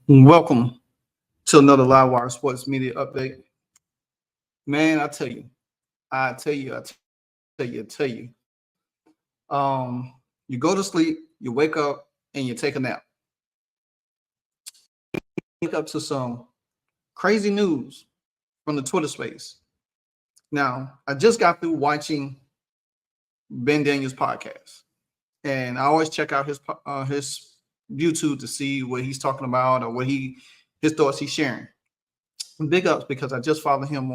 Welcome to another Livewire Sports Media Update. Man, I tell you. You go to sleep, you wake up, and you take a nap. Wake up to some crazy news from the Twitter space. Now, I just got through watching Ben Daniels' podcast, and I always check out his YouTube to see what he's talking about or his thoughts he's sharing. Big ups because I just followed him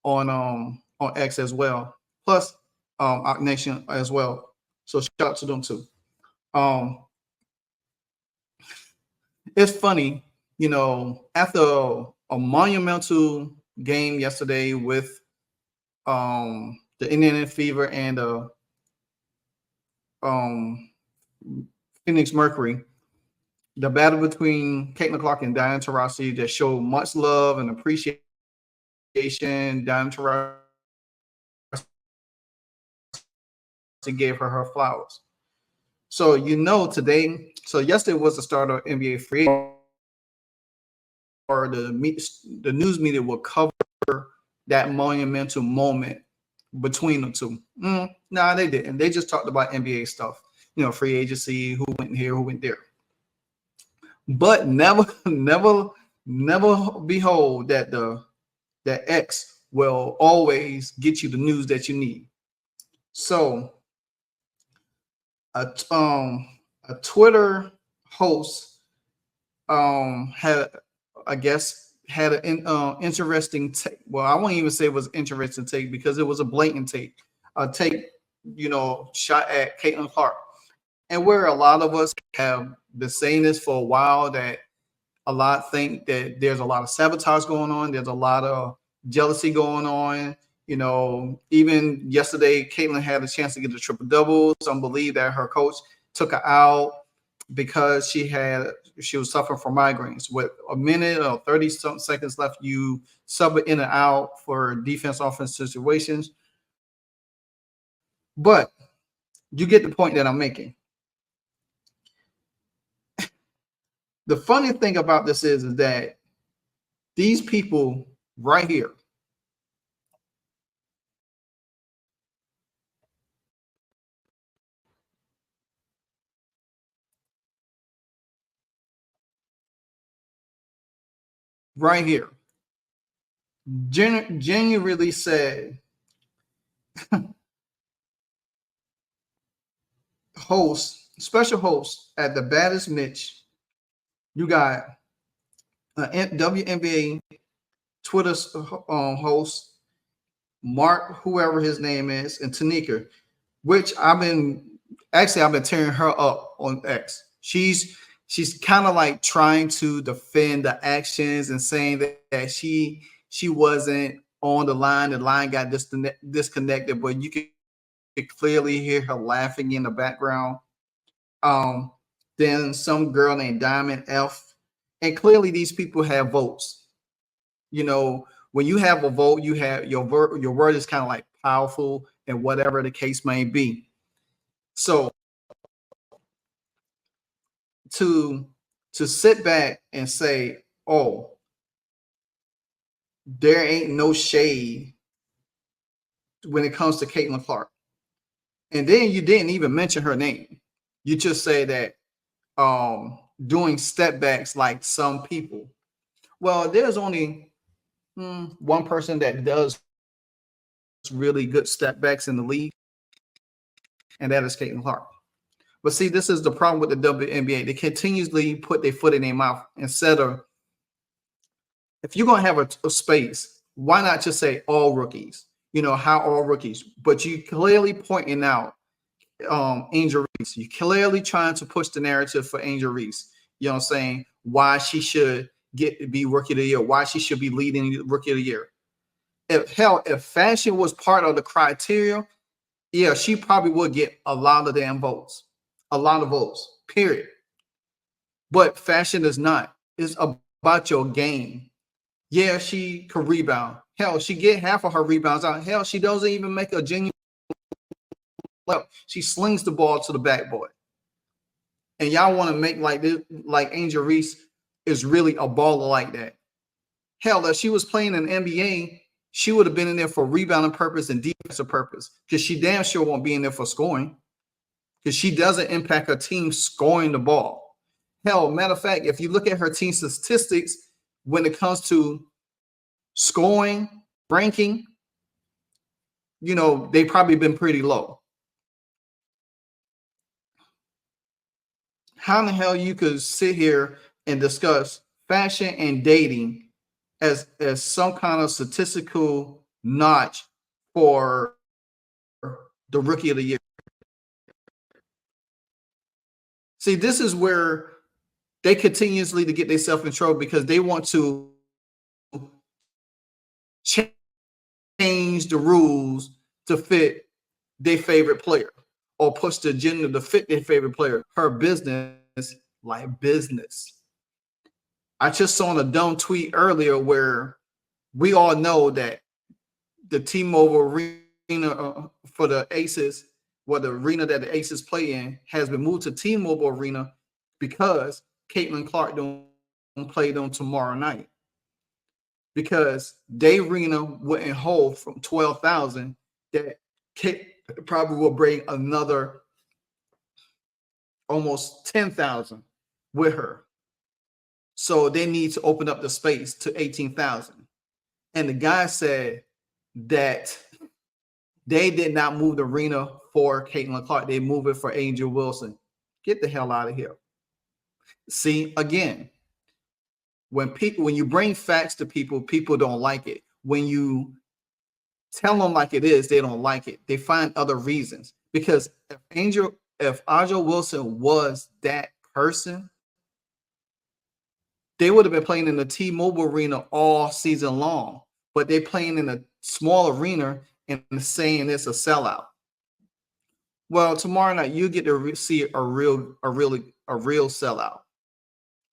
on X as well, plus Ock Nation as well. So shout out to them too. It's funny, after a monumental game yesterday with the Indiana Fever and Phoenix Mercury, the battle between Caitlin Clark and Diana Taurasi that showed much love and appreciation. Diana Taurasi gave her flowers. So yesterday was the start of NBA free, or the news media will cover that monumental moment between the two. Nah, they didn't. They just talked about NBA stuff, free agency, who went here, who went there. But never behold that X will always get you the news that you need. So a Twitter host had an interesting take. Well, I won't even say it was interesting take because it was a blatant take. A take, shot at Caitlin Clark. And where a lot of us have been saying this for a while, that a lot think that there's a lot of sabotage going on. There's a lot of jealousy going on. Even yesterday, Caitlin had a chance to get a triple-double. Some believe that her coach took her out because she was suffering from migraines. With a minute or 30-something seconds left, you sub it in and out for defense-offense situations. But you get the point that I'm making. The funny thing about this is that these people right here, genuinely said, special host at the baddest Mitch. You got WNBA Twitter host Mark, whoever his name is, and Tanika, which I've been tearing her up on X. She's kind of like trying to defend the actions and saying that she wasn't on the line. The line got disconnected, but you could clearly hear her laughing in the background. Then some girl named Diamond F. And clearly these people have votes. When you have a vote, you have your word is kind of like powerful and whatever the case may be. So to sit back and say, oh, there ain't no shade when it comes to Caitlin Clark. And then you didn't even mention her name. You just say that doing step backs like some people. Well, there's only one person that does really good step backs in the league, and that is Caitlin Clark. But see, this is the problem with the WNBA. They continuously put their foot in their mouth instead of, if you're going to have a space, why not just say all rookies? How all rookies? But you clearly pointing out Angel Reese. You're clearly trying to push the narrative for Angel Reese. You know what I'm saying? Why she should be Rookie of the Year. Why she should be leading Rookie of the Year. If fashion was part of the criteria, yeah, she probably would get a lot of damn votes. A lot of votes, period. But fashion is not. It's about your game. Yeah, she could rebound. Hell, she get half of her rebounds out. Hell, she doesn't even make a genuine left. She slings the ball to the backboard. And y'all want to make like this, like Angel Reese is really a baller like that. Hell, if she was playing in the NBA, she would have been in there for rebounding purpose and defensive purpose, because she damn sure won't be in there for scoring, because she doesn't impact her team scoring the ball. Hell, matter of fact, if you look at her team statistics when it comes to scoring, ranking, they've probably been pretty low. How in the hell you could sit here and discuss fashion and dating as some kind of statistical notch for the rookie of the year? See, this is where they continuously to get themselves in trouble, because they want to change the rules to fit their favorite player, or push the agenda to fit their favorite player. Her business like business. I just saw a dumb tweet earlier where we all know that the T-Mobile arena for the Aces, the arena that the Aces play in, has been moved to T-Mobile Arena because Caitlin Clark don't play them tomorrow night. Because their arena wouldn't hold from 12,000, that probably will bring another almost 10,000 with her. So they need to open up the space to 18,000. And the guy said that they did not move the arena for Caitlin Clark. They moved it for Angel Wilson. Get the hell out of here. See, again, when you bring facts to people, people don't like it. When you tell them like it is, they don't like it. They find other reasons. Because if Angel Wilson was that person, they would have been playing in the T-Mobile Arena all season long. But they're playing in a small arena and saying it's a sellout. Well, tomorrow night you get to see a real sellout.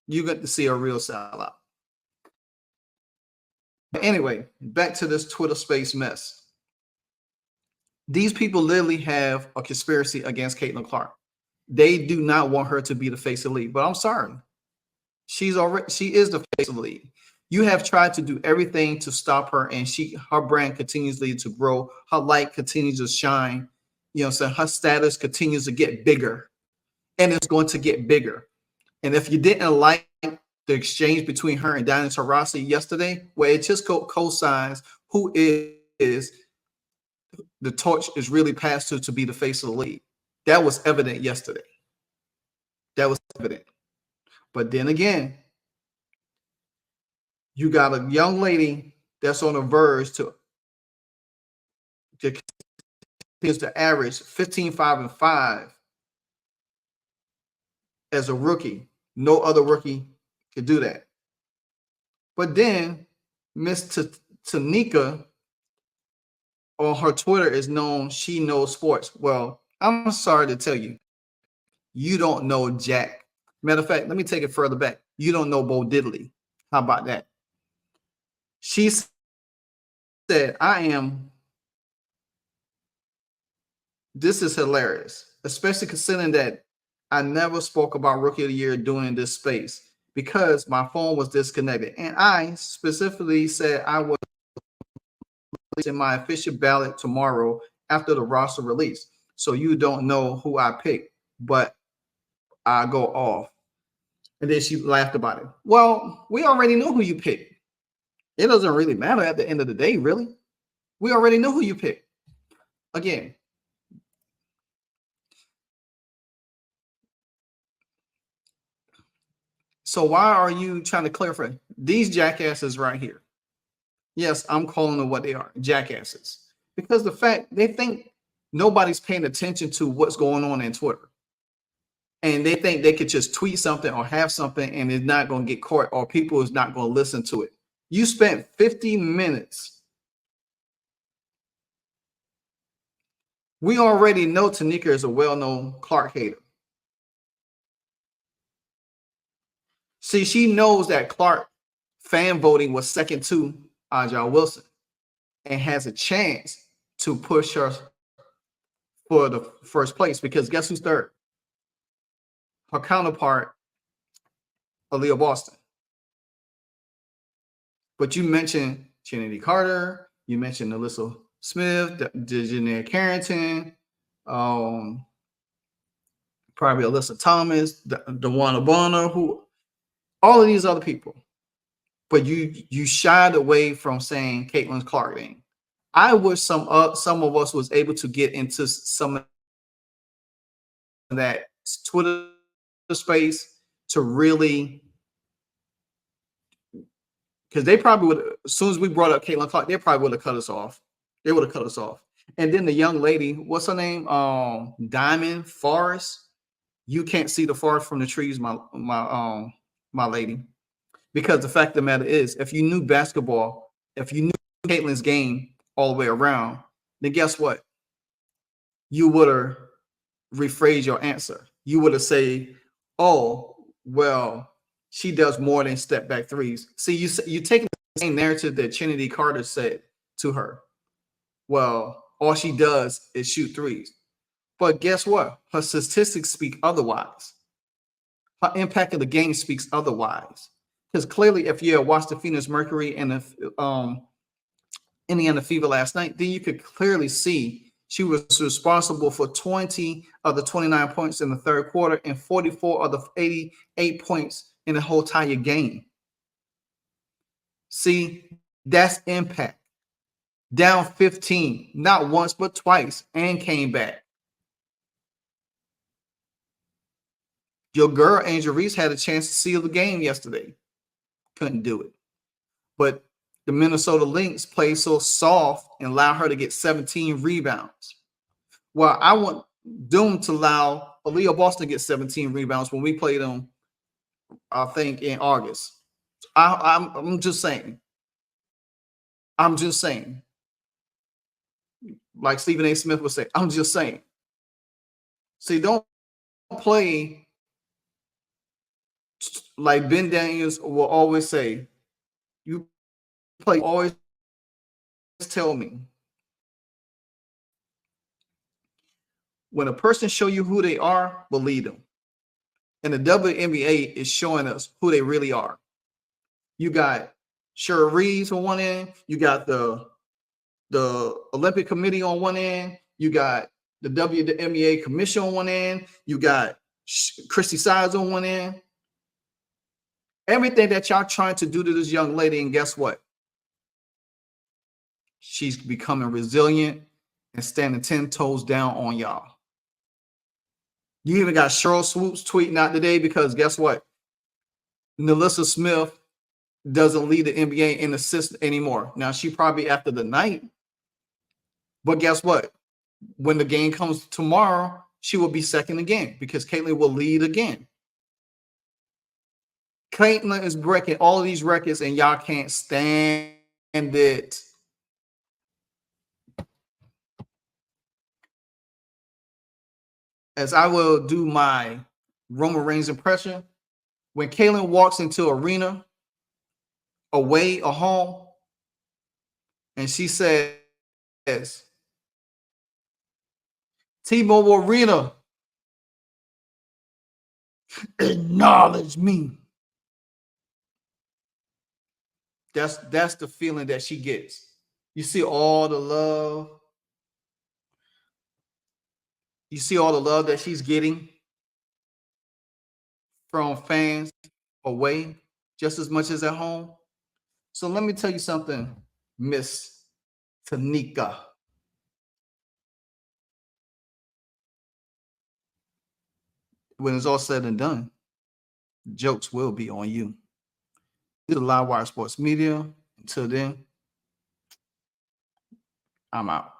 You get to see a real sellout. Anyway, back to this Twitter space mess. These people literally have a conspiracy against Caitlin Clark. They do not want her to be the face of the league. But I'm sorry, she is the face of the league. You have tried to do everything to stop her, and her brand continuously to grow. Her light continues to shine. So her status continues to get bigger, and it's going to get bigger. And if you didn't like the exchange between her and Diana Taurasi yesterday, where it just co-signs who is the torch is really passed to be the face of the league. That was evident yesterday. That was evident. But then again, you got a young lady that's on the verge to average 15, 5, and 5 as a rookie. No other rookie could do that. But then Miss Tanika on her Twitter is known, she knows sports. Well, I'm sorry to tell you, you don't know jack. Matter of fact, let me take it further back. You don't know Bo Diddley. How about that? She said, this is hilarious, especially considering that I never spoke about Rookie of the Year during this space because my phone was disconnected. And I specifically said I was in my official ballot tomorrow after the roster release. So you don't know who I picked, but I go off. And then she laughed about it. Well, we already know who you picked. It doesn't really matter at the end of the day, really. We already know who you picked. Again, so why are you trying to clarify these jackasses right here? Yes, I'm calling them what they are, jackasses. Because the fact they think nobody's paying attention to what's going on in Twitter. And they think they could just tweet something or have something and it's not going to get caught or people is not going to listen to it. You spent 50 minutes. We already know Tanika is a well-known Clark hater. See, she knows that Clark fan voting was second to Angel Wilson and has a chance to push her for the first place because guess who's third? Her counterpart, Aaliyah Boston. But you mentioned Trinity Carter, you mentioned Alyssa Smith, Dejanay Carrington, um, probably Alyssa Thomas, Dewana Bonner, who all of these other people. But you shied away from saying Caitlin Clark name. I wish some of us was able to get into some of that Twitter space to really, because they probably would, as soon as we brought up Caitlin Clark, they probably would have cut us off. They would have cut us off. And then the young lady, what's her name? Diamond Forest. You can't see the forest from the trees, my lady. Because the fact of the matter is, if you knew basketball, if you knew Caitlin's game all the way around, then guess what? You would have rephrased your answer. You would have said, "Oh, well, she does more than step back threes." See, you taking the same narrative that Trinity Carter said to her. Well, all she does is shoot threes. But guess what? Her statistics speak otherwise. Her impact of the game speaks otherwise. Because clearly, if you watched the Phoenix Mercury and the Indiana Fever last night, then you could clearly see she was responsible for 20 of the 29 points in the third quarter and 44 of the 88 points in the whole entire game. See, that's impact. Down 15, not once but twice, and came back. Your girl Angel Reese had a chance to seal the game yesterday. Couldn't do it. But the Minnesota Lynx played so soft and allowed her to get 17 rebounds. Well, I want them to allow Aaliyah Boston to get 17 rebounds when we played them, I think, in August. I'm just saying. I'm just saying. Like Stephen A. Smith would say, I'm just saying. See, don't play like Ben Daniels will always say. You play, always tell me. When a person show you who they are, believe them. And the WNBA is showing us who they really are. You got Cheryl Reeves on one end. You got the Olympic Committee on one end. You got the WNBA Commission on one end. You got Christy Sides on one end. Everything that y'all trying to do to this young lady, and guess what? She's becoming resilient and standing 10 toes down on y'all. You even got Cheryl Swoops tweeting out today because guess what? Nalissa Smith doesn't lead the NBA in assists anymore. Now, she probably after the night, but guess what? When the game comes tomorrow, she will be second again because Caitlin will lead again. Caitlin is breaking all of these records and y'all can't stand it. As I will do my Roman Reigns impression, when Caitlin walks into arena, away or home, and she says, T-Mobile Arena, acknowledge me. That's the feeling that she gets. You see all the love. You see all the love that she's getting from fans away just as much as at home. So let me tell you something, Miss Tanika. When it's all said and done, jokes will be on you. This is Livewire Sports Media. Until then, I'm out.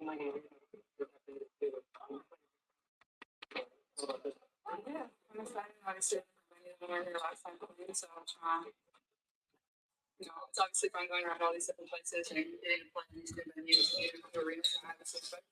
Yeah, I'm excited. Obviously, I learned here last time, so it's obviously fun going around all these different places and getting to play in these new venues, new arenas. I have this respect.